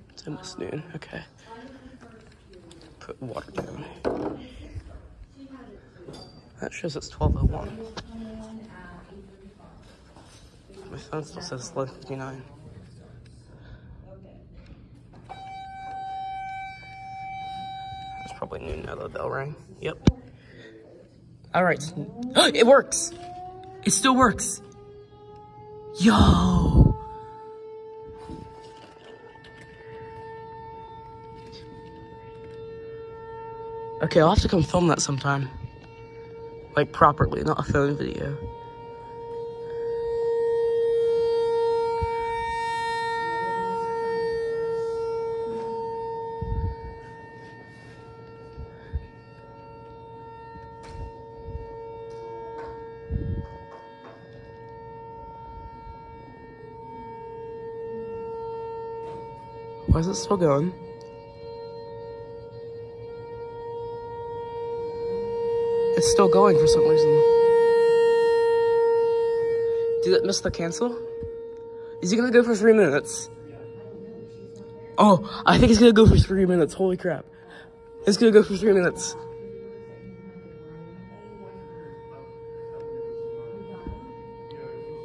It's almost noon, okay. Put water down. That shows it's 12:01. My phone still says 11:59. It's probably noon now, the bell rang. Yep. Alright. It works! It still works! Yo! Okay, I'll have to come film that sometime. Like, properly, not a phone video. Why is it still going? It's still going for some reason. Did it miss the cancel? Is he gonna go for 3 minutes? Oh, I think he's gonna go for 3 minutes. Holy crap. It's gonna go for 3 minutes.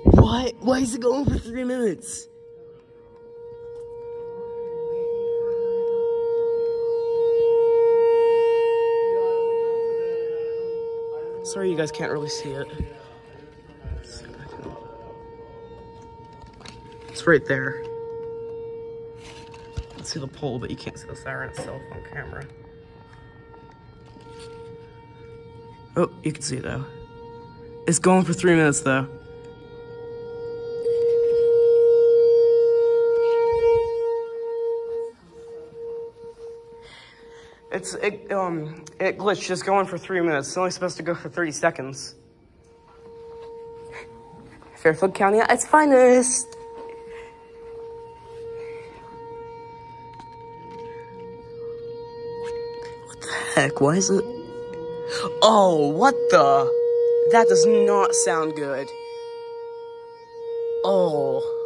What? Why is it going for 3 minutes? Sorry you guys can't really see it. It's right there. Let's see the pole, but you can't see the siren itself on camera. Oh, you can see it though. It's going for 3 minutes though. It glitched, just going for 3 minutes. It's only supposed to go for 30 seconds. Fairfield County at its finest. What the heck? Why is it? Oh, what the? That does not sound good. Oh.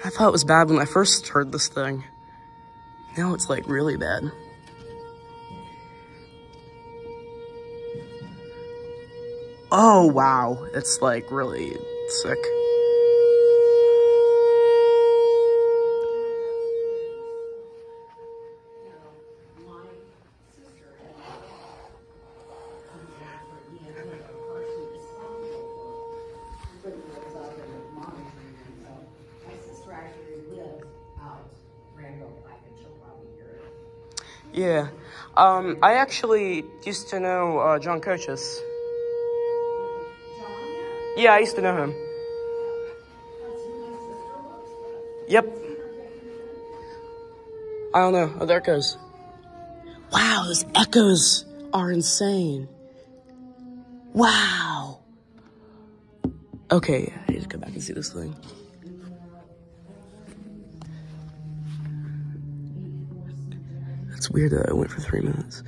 I thought it was bad when I first heard this thing. Now it's like really bad. Oh wow, it's like really sick. Yeah, I actually used to know John Coaches. Yeah, I used to know him. Yep. I don't know. Oh, there it goes. Wow, those echoes are insane. Wow. Okay, I need to go back and see this thing. It's weird that I went for 3 minutes.